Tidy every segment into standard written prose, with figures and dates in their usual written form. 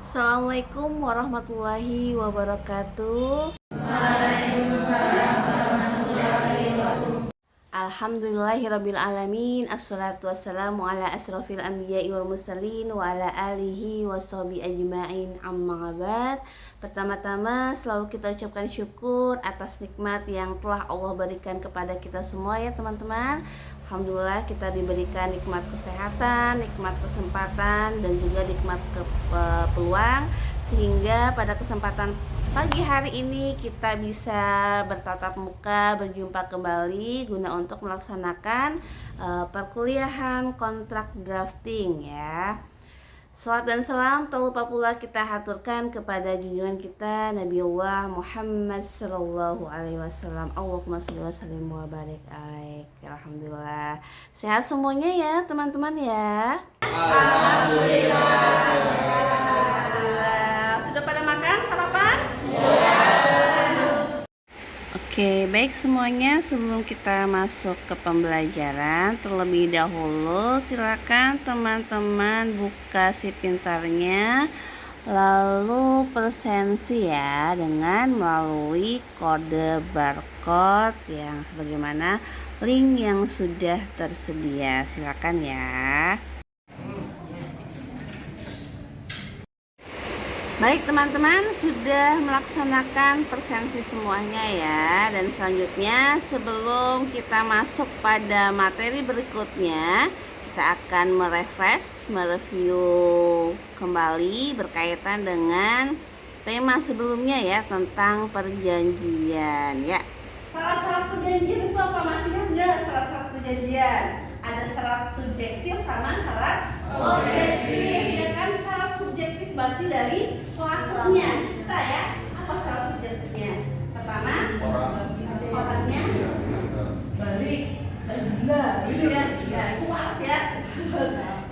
Assalamualaikum warahmatullahi wabarakatuh. Alhamdulillahirrabbilalamin. Assalatu wassalamu ala asrafil anbiya'i wal mursalin wa ala alihi wa sahbihi ajma'in, amma ba'd. Pertama-tama selalu kita ucapkan syukur atas nikmat yang telah Allah berikan kepada kita semua ya teman-teman. Alhamdulillah kita diberikan nikmat kesehatan, nikmat kesempatan, dan juga nikmat peluang, sehingga pada kesempatan pagi hari ini kita bisa bertatap muka, berjumpa kembali guna untuk melaksanakan perkuliahan kontrak drafting ya. Salat dan salam tak lupa pula kita haturkan kepada junjungan kita Nabiullah Muhammad sallallahu alaihi wasallam. Allahumma sholli wa sallim wa barik alaih. Alhamdulillah. Sehat semuanya ya teman-teman ya. Alhamdulillah. Sudah pada makan sarapan? Oke, baik semuanya, sebelum kita masuk ke pembelajaran, terlebih dahulu silakan teman-teman buka si pintarnya, lalu presensi ya dengan melalui kode barcode yang bagaimana link yang sudah tersedia. Silakan ya. Baik teman-teman, sudah melaksanakan presensi semuanya ya. Dan selanjutnya sebelum kita masuk pada materi berikutnya, kita akan mereview kembali berkaitan dengan tema sebelumnya ya, tentang perjanjian ya. Syarat-syarat perjanjian itu apa? Masih ingat nggak syarat-syarat perjanjian? Ada syarat subjektif sama syarat objektif ya kan. Syarat subjektif berarti dari pelakunya kita ya. Apa syarat subjektifnya? Pertama, orangnya balik, gila gitu ya. Ya, puas ya.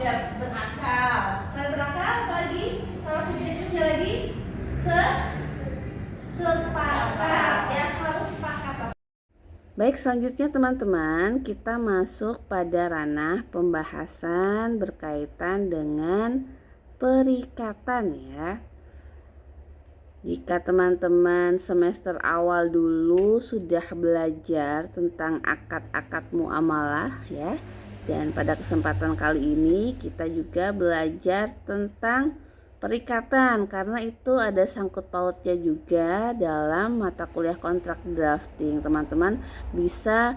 Ya, berakal. Selain berakal apa lagi? Syarat subjektifnya lagi sepakat ya, harus sepakat. Baik, selanjutnya teman-teman, kita masuk pada ranah pembahasan berkaitan dengan perikatan ya. Jika teman-teman semester awal dulu sudah belajar tentang akad-akad muamalah ya, dan pada kesempatan kali ini kita juga belajar tentang perikatan, karena itu ada sangkut pautnya juga dalam mata kuliah kontrak drafting. Teman-teman bisa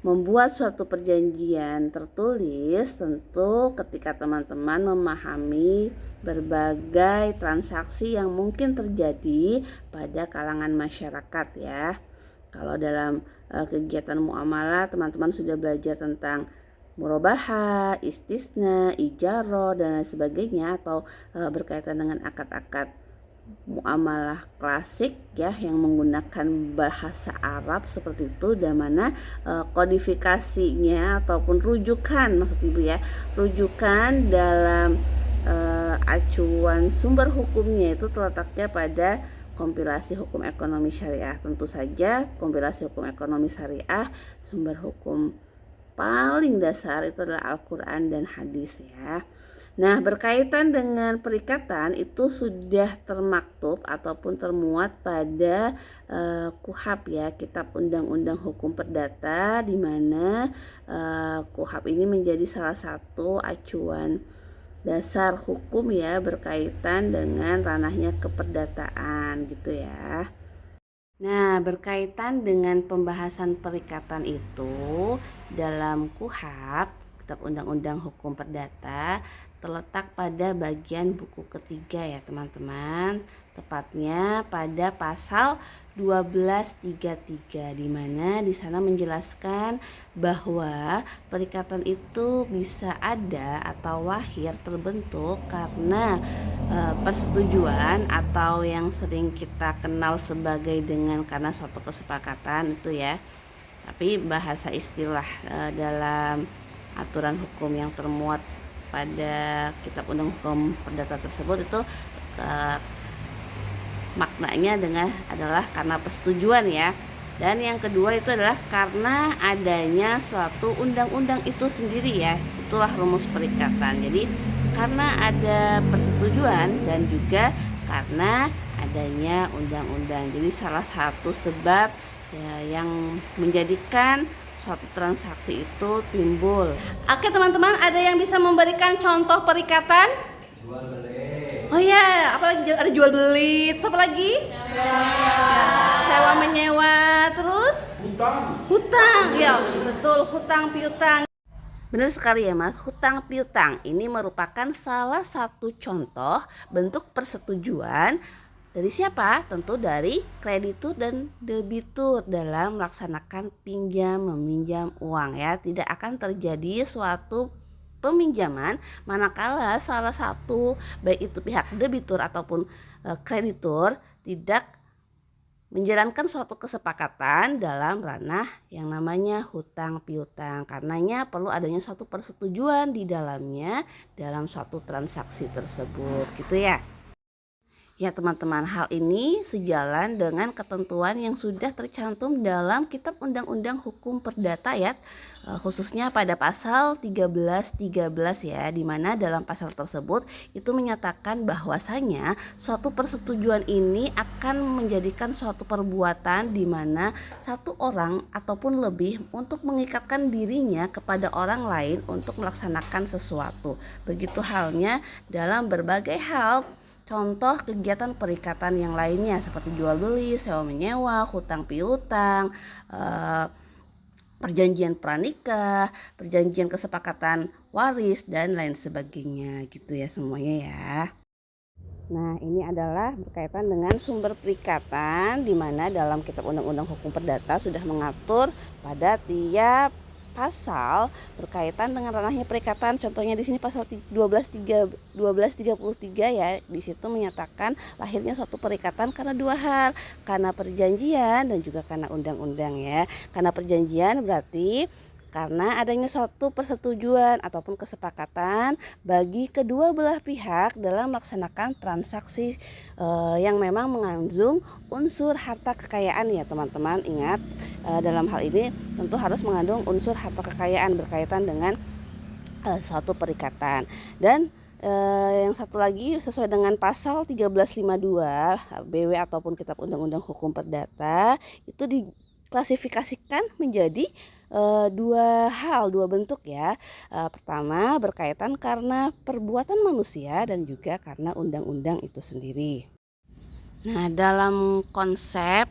membuat suatu perjanjian tertulis tentu ketika teman-teman memahami berbagai transaksi yang mungkin terjadi pada kalangan masyarakat ya. Kalau dalam kegiatan muamalah teman-teman sudah belajar tentang murabahah, istisna, ijarah dan lain sebagainya, atau berkaitan dengan akad-akad muamalah klasik ya yang menggunakan bahasa Arab seperti itu, dan mana kodifikasinya ataupun rujukan, maksud Ibu ya, rujukan dalam acuan sumber hukumnya itu terletaknya pada kompilasi hukum ekonomi syariah. Tentu saja kompilasi hukum ekonomi syariah, sumber hukum paling dasar itu adalah Al-Quran dan hadis ya. Nah, berkaitan dengan perikatan itu sudah termaktub ataupun termuat pada KUHP ya, Kitab Undang-Undang Hukum Perdata, di mana KUHP ini menjadi salah satu acuan dasar hukum ya berkaitan dengan ranahnya keperdataan gitu ya. Nah, berkaitan dengan pembahasan perikatan itu dalam KUHP, Kitab Undang-Undang Hukum Perdata, terletak pada bagian buku ketiga ya teman-teman, tepatnya pada pasal 1233, di mana di sana menjelaskan bahwa perikatan itu bisa ada atau lahir terbentuk karena persetujuan, atau yang sering kita kenal sebagai dengan karena suatu kesepakatan itu ya. Tapi bahasa istilah dalam aturan hukum yang termuat pada Kitab Undang Hukum Perdata tersebut itu maknanya adalah karena persetujuan ya. Dan yang kedua itu adalah karena adanya suatu undang-undang itu sendiri ya. Itulah rumus perikatan. Jadi karena ada persetujuan dan juga karena adanya undang-undang. Jadi salah satu sebab ya, yang menjadikan suatu transaksi itu timbul. Oke teman-teman, ada yang bisa memberikan contoh perikatan? Jual beli. Oh ya, apalagi ada jual beli. Terus apa lagi? Sewa menyewa. Terus? Hutang. Ya, betul, hutang piutang. Benar sekali ya Mas, hutang piutang ini merupakan salah satu contoh bentuk persetujuan dari siapa? Tentu dari kreditur dan debitur dalam melaksanakan pinjam meminjam uang ya. Tidak akan terjadi suatu peminjaman manakala salah satu baik itu pihak debitur ataupun kreditur tidak menjalankan suatu kesepakatan dalam ranah yang namanya hutang piutang. Karenanya perlu adanya suatu persetujuan di dalamnya dalam suatu transaksi tersebut gitu ya. Ya teman-teman, hal ini sejalan dengan ketentuan yang sudah tercantum dalam Kitab Undang-Undang Hukum Perdata ya, khususnya pada pasal 1313 ya, di mana dalam pasal tersebut itu menyatakan bahwasanya suatu persetujuan ini akan menjadikan suatu perbuatan di mana satu orang ataupun lebih untuk mengikatkan dirinya kepada orang lain untuk melaksanakan sesuatu. Begitu halnya dalam berbagai hal. Contoh kegiatan perikatan yang lainnya seperti jual beli, sewa menyewa, hutang piutang, perjanjian pranikah, perjanjian kesepakatan waris dan lain sebagainya gitu ya semuanya ya. Nah, ini adalah berkaitan dengan sumber perikatan di mana dalam Kitab Undang-Undang Hukum Perdata sudah mengatur pada tiap pasal berkaitan dengan ranahnya perikatan. Contohnya di sini pasal 1233 ya. Di situ menyatakan lahirnya suatu perikatan karena dua hal, karena perjanjian dan juga karena undang-undang ya. Karena perjanjian berarti karena adanya suatu persetujuan ataupun kesepakatan bagi kedua belah pihak dalam melaksanakan transaksi yang memang mengandung unsur harta kekayaan ya teman-teman. Ingat, dalam hal ini tentu harus mengandung unsur harta kekayaan berkaitan dengan suatu perikatan. Dan yang satu lagi sesuai dengan pasal 1352 BW ataupun Kitab Undang-Undang Hukum Perdata itu diklasifikasikan menjadi dua bentuk ya. Pertama berkaitan karena perbuatan manusia dan juga karena undang-undang itu sendiri. Nah, dalam konsep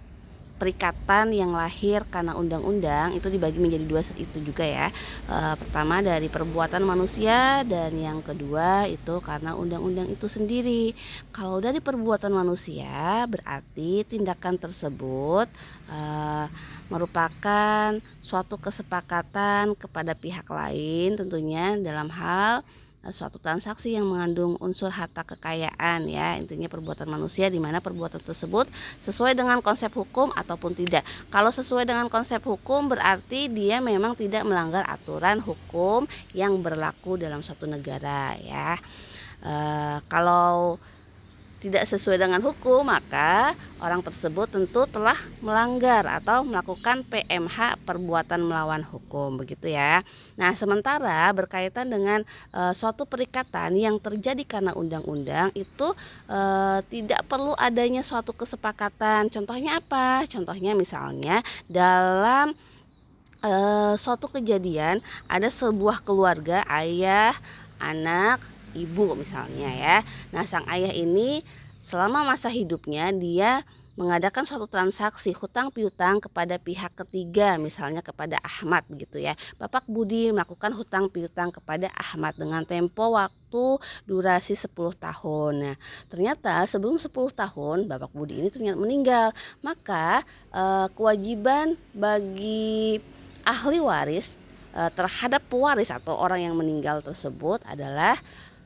perikatan yang lahir karena undang-undang itu dibagi menjadi dua itu juga ya. Pertama dari perbuatan manusia dan yang kedua itu karena undang-undang itu sendiri. Kalau dari perbuatan manusia berarti tindakan tersebut merupakan suatu kesepakatan kepada pihak lain tentunya dalam hal suatu transaksi yang mengandung unsur harta kekayaan ya, intinya perbuatan manusia di mana perbuatan tersebut sesuai dengan konsep hukum ataupun tidak. Kalau sesuai dengan konsep hukum berarti dia memang tidak melanggar aturan hukum yang berlaku dalam suatu negara ya. Kalau tidak sesuai dengan hukum maka orang tersebut tentu telah melanggar atau melakukan PMH perbuatan melawan hukum begitu ya. Nah, sementara berkaitan dengan suatu perikatan yang terjadi karena undang-undang itu tidak perlu adanya suatu kesepakatan. Contohnya apa? Contohnya misalnya dalam suatu kejadian ada sebuah keluarga ayah, anak, ibu misalnya ya. Nah, sang ayah ini selama masa hidupnya dia mengadakan suatu transaksi hutang piutang kepada pihak ketiga, misalnya kepada Ahmad begitu ya. Bapak Budi melakukan hutang piutang kepada Ahmad dengan tempo waktu durasi 10 tahun. Nah, ternyata sebelum 10 tahun Bapak Budi ini ternyata meninggal. Maka kewajiban bagi ahli waris terhadap pewaris atau orang yang meninggal tersebut adalah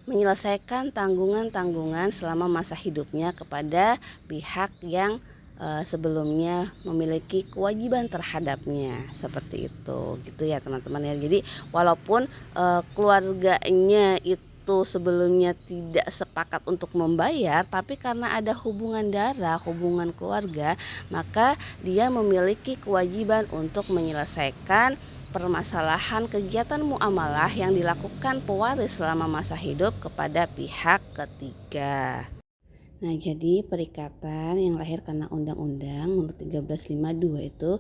menyelesaikan tanggungan-tanggungan selama masa hidupnya kepada pihak yang sebelumnya memiliki kewajiban terhadapnya, seperti itu gitu ya teman-teman ya. Jadi walaupun keluarganya itu sebelumnya tidak sepakat untuk membayar, tapi karena ada hubungan darah, hubungan keluarga, maka dia memiliki kewajiban untuk menyelesaikan permasalahan kegiatan muamalah yang dilakukan pewaris selama masa hidup kepada pihak ketiga. Nah, jadi perikatan yang lahir karena Undang-Undang Nomor 1352 itu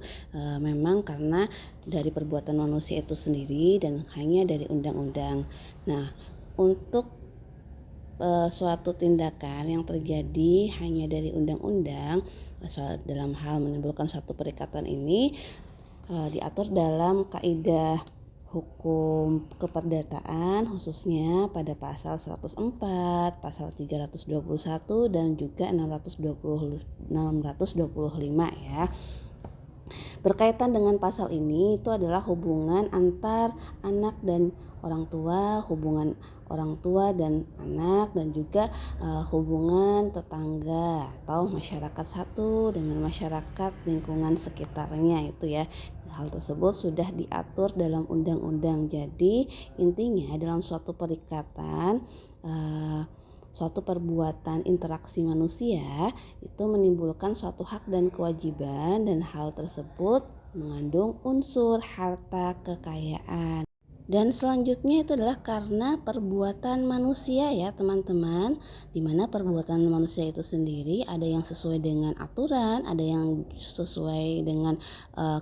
memang karena dari perbuatan manusia itu sendiri dan hanya dari undang-undang. Nah, untuk suatu tindakan yang terjadi hanya dari undang-undang dalam hal menimbulkan suatu perikatan ini diatur dalam kaidah hukum keperdataan khususnya pada pasal 104, pasal 321 dan juga 625 ya. Berkaitan dengan pasal ini itu adalah hubungan antar anak dan orang tua, hubungan orang tua dan anak, dan juga hubungan tetangga atau masyarakat satu dengan masyarakat lingkungan sekitarnya itu ya. Hal tersebut sudah diatur dalam undang-undang. Jadi intinya dalam suatu perikatan suatu perbuatan interaksi manusia itu menimbulkan suatu hak dan kewajiban, dan hal tersebut mengandung unsur harta kekayaan. Dan selanjutnya itu adalah karena perbuatan manusia ya teman-teman, dimana perbuatan manusia itu sendiri ada yang sesuai dengan aturan, ada yang sesuai dengan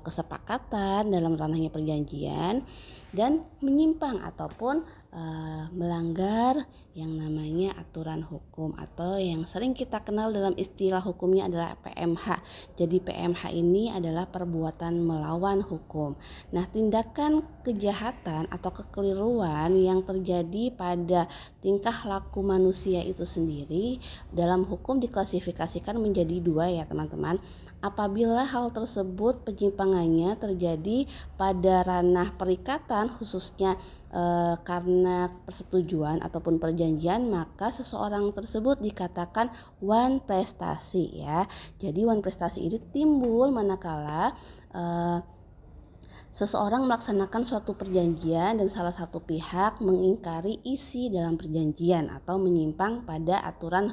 kesepakatan dalam ranahnya perjanjian, dan menyimpang ataupun melanggar yang namanya aturan hukum atau yang sering kita kenal dalam istilah hukumnya adalah PMH. Jadi PMH ini adalah perbuatan melawan hukum. Nah, tindakan kejahatan atau kekeliruan yang terjadi pada tingkah laku manusia itu sendiri dalam hukum diklasifikasikan menjadi dua ya teman-teman. Apabila hal tersebut penyimpangannya terjadi pada ranah perikatan khususnya karena persetujuan ataupun perjanjian, maka seseorang tersebut dikatakan wan prestasi ya. Jadi wan prestasi ini timbul manakala seseorang melaksanakan suatu perjanjian dan salah satu pihak mengingkari isi dalam perjanjian atau menyimpang pada aturan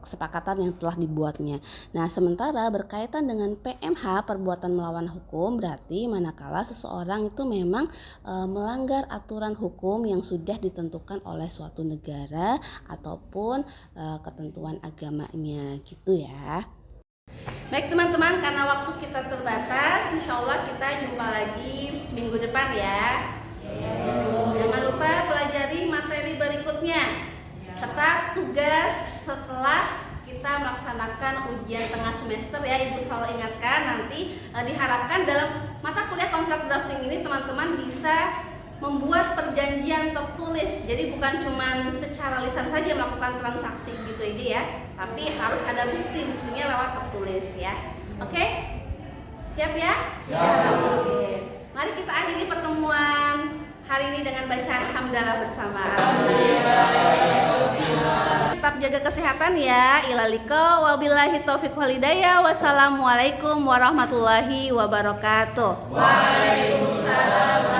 kesepakatan yang telah dibuatnya. Nah, sementara berkaitan dengan PMH, perbuatan melawan hukum, berarti manakala seseorang itu memang melanggar aturan hukum yang sudah ditentukan oleh suatu negara ataupun ketentuan agamanya gitu ya. Baik teman-teman, karena waktu kita terbatas, insya Allah kita jumpa lagi minggu depan ya. Jangan lupa pelajari materi berikutnya serta tugas setelah kita melaksanakan ujian tengah semester ya. Ibu selalu ingatkan, nanti diharapkan dalam mata kuliah kontrak drafting ini teman-teman bisa membuat perjanjian tertulis. Jadi bukan cuma secara lisan saja melakukan transaksi gitu aja ya, tapi harus ada buktinya lewat tertulis ya. Oke? Siap ya? Siap. Oke. Mari kita akhiri pertemuan hari ini dengan bacaan hamdalah bersama. Tetap jaga kesehatan ya. Ilaliko wabillahi taufiq walhidayah. Wassalamualaikum warahmatullahi wabarakatuh. Waalaikumsalam.